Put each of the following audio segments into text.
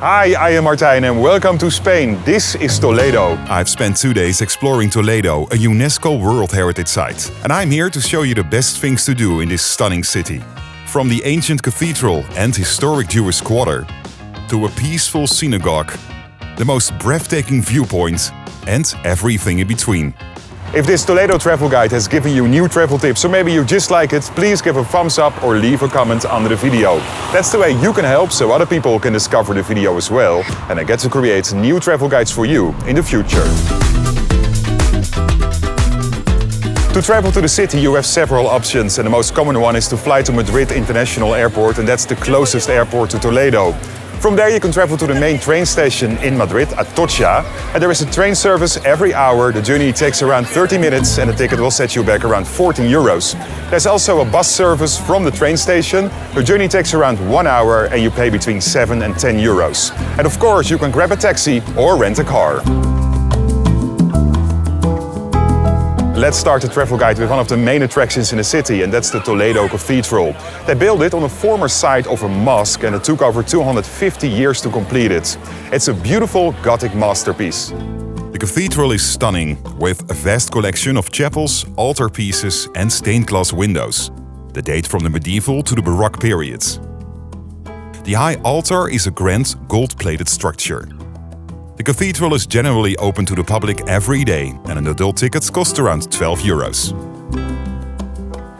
Hi, I am Martijn and welcome to Spain. This is Toledo. I've spent 2 days exploring Toledo, a UNESCO World Heritage Site. And I'm here to show you the best things to do in this stunning city. From the ancient cathedral and historic Jewish quarter, to a peaceful synagogue, the most breathtaking viewpoint, and everything in between. If this Toledo travel guide has given you new travel tips or maybe you just like it, please give a thumbs up or leave a comment under the video. That's the way you can help so other people can discover the video as well. And I get to create new travel guides for you in the future. To travel to the city you have several options and the most common one is to fly to Madrid International Airport, and that's the closest airport to Toledo. From there you can travel to the main train station in Madrid, Atocha, and there is a train service every hour. The journey takes around 30 minutes and the ticket will set you back around 14 euros. There's also a bus service from the train station. The journey takes around 1 hour and you pay between 7 and 10 euros. And of course you can grab a taxi or rent a car. Let's start the travel guide with one of the main attractions in the city, and that's the Toledo Cathedral. They built it on the former site of a mosque and it took over 250 years to complete it. It's a beautiful Gothic masterpiece. The cathedral is stunning, with a vast collection of chapels, altarpieces and stained glass windows. They date from the medieval to the Baroque periods. The high altar is a grand gold-plated structure. The cathedral is generally open to the public every day and an adult ticket costs around 12 euros.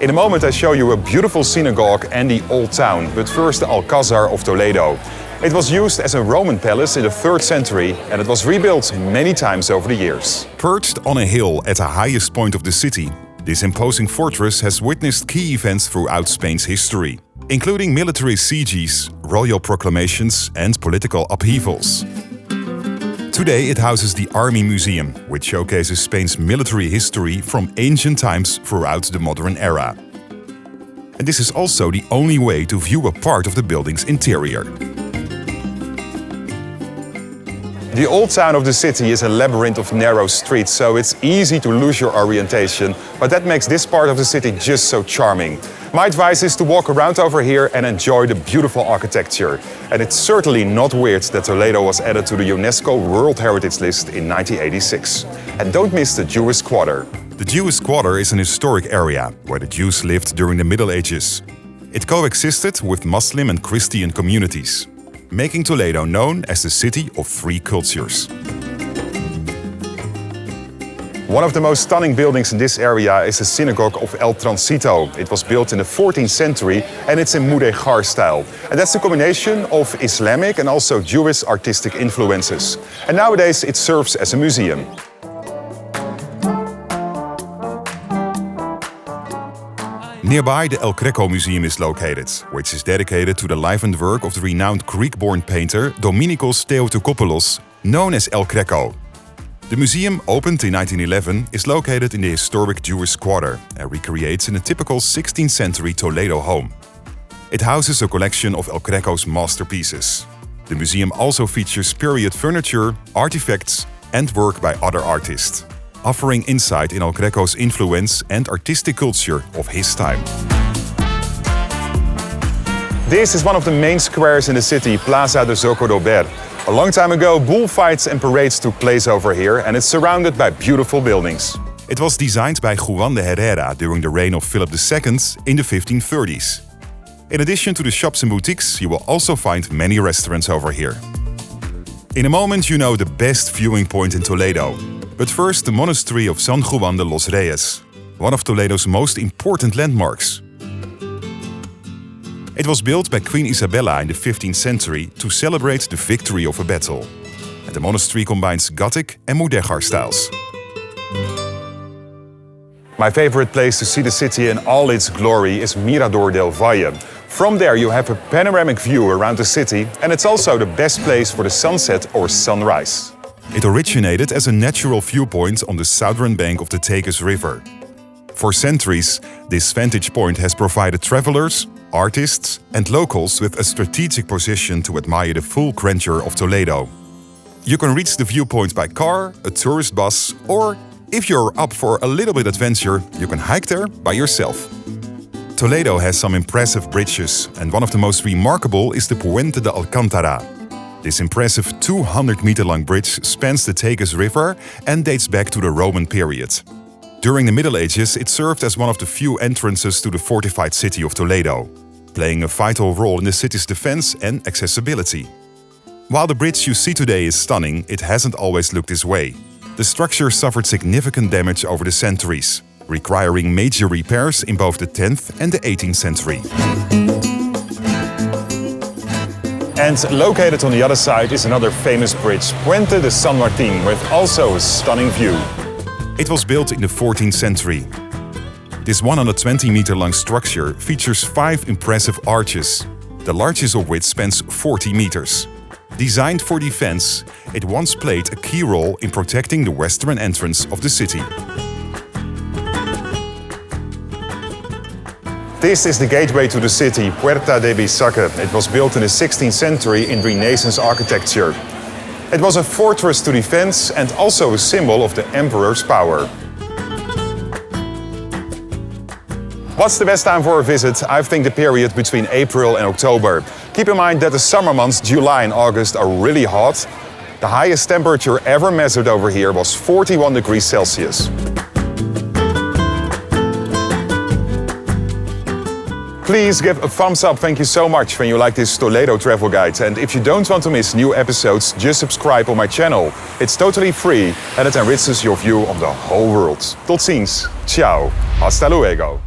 In a moment I show you a beautiful synagogue and the Old Town, but first the Alcázar of Toledo. It was used as a Roman palace in the 3rd century and it was rebuilt many times over the years. Perched on a hill at the highest point of the city, this imposing fortress has witnessed key events throughout Spain's history, including military sieges, royal proclamations and political upheavals. Today it houses the Army Museum, which showcases Spain's military history from ancient times throughout the modern era. And this is also the only way to view a part of the building's interior. The old town of the city is a labyrinth of narrow streets, so it's easy to lose your orientation, but that makes this part of the city just so charming. My advice is to walk around over here and enjoy the beautiful architecture. And it's certainly not weird that Toledo was added to the UNESCO World Heritage List in 1986. And don't miss the Jewish Quarter. The Jewish Quarter is an historic area where the Jews lived during the Middle Ages. It coexisted with Muslim and Christian communities, making Toledo known as the city of three cultures. One of the most stunning buildings in this area is the Synagogue of El Transito. It was built in the 14th century and it's in mudéjar style. And that's a combination of Islamic and also Jewish artistic influences. And nowadays it serves as a museum. Nearby, the Greco Museum is located, which is dedicated to the life and work of the renowned Greek-born painter Dominikos Theotokopoulos, known as El Greco. The museum, opened in 1911, is located in the historic Jewish Quarter and recreates in a typical 16th century Toledo home. It houses a collection of El Greco's masterpieces. The museum also features period furniture, artifacts and work by other artists, offering insight in El Greco's influence and artistic culture of his time. This is one of the main squares in the city, Plaza de Zocodover. A long time ago, bullfights and parades took place over here and it's surrounded by beautiful buildings. It was designed by Juan de Herrera during the reign of Philip II in the 1530s. In addition to the shops and boutiques, you will also find many restaurants over here. In a moment you know the best viewing point in Toledo. But first the Monastery of San Juan de los Reyes, one of Toledo's most important landmarks. It was built by Queen Isabella in the 15th century to celebrate the victory of a battle. And the monastery combines Gothic and mudéjar styles. My favorite place to see the city in all its glory is Mirador del Valle. From there you have a panoramic view around the city and it's also the best place for the sunset or sunrise. It originated as a natural viewpoint on the southern bank of the Tagus River. For centuries, this vantage point has provided travelers, artists and locals with a strategic position to admire the full grandeur of Toledo. You can reach the viewpoint by car, a tourist bus, or if you're up for a little bit adventure, you can hike there by yourself. Toledo has some impressive bridges, and one of the most remarkable is the Puente de Alcántara. This impressive 200-meter-long bridge spans the Tagus River and dates back to the Roman period. During the Middle Ages, it served as one of the few entrances to the fortified city of Toledo, playing a vital role in the city's defense and accessibility. While the bridge you see today is stunning, it hasn't always looked this way. The structure suffered significant damage over the centuries, requiring major repairs in both the 10th and the 18th century. And located on the other side is another famous bridge, Puente de San Martín, with also a stunning view. It was built in the 14th century. This 120-meter-long structure features 5 impressive arches, the largest of which spans 40 meters. Designed for defense, it once played a key role in protecting the western entrance of the city. This is the gateway to the city, Puerta de Bisagra. It was built in the 16th century in Renaissance architecture. It was a fortress to defense and also a symbol of the emperor's power. What's the best time for a visit? I think the period between April and October. Keep in mind that the summer months, July and August, are really hot. The highest temperature ever measured over here was 41 degrees Celsius. Please give a thumbs up, thank you so much, when you like this Toledo travel guide. And if you don't want to miss new episodes, just subscribe on my channel. It's totally free and it enriches your view on the whole world. Tot ziens. Ciao. Hasta luego.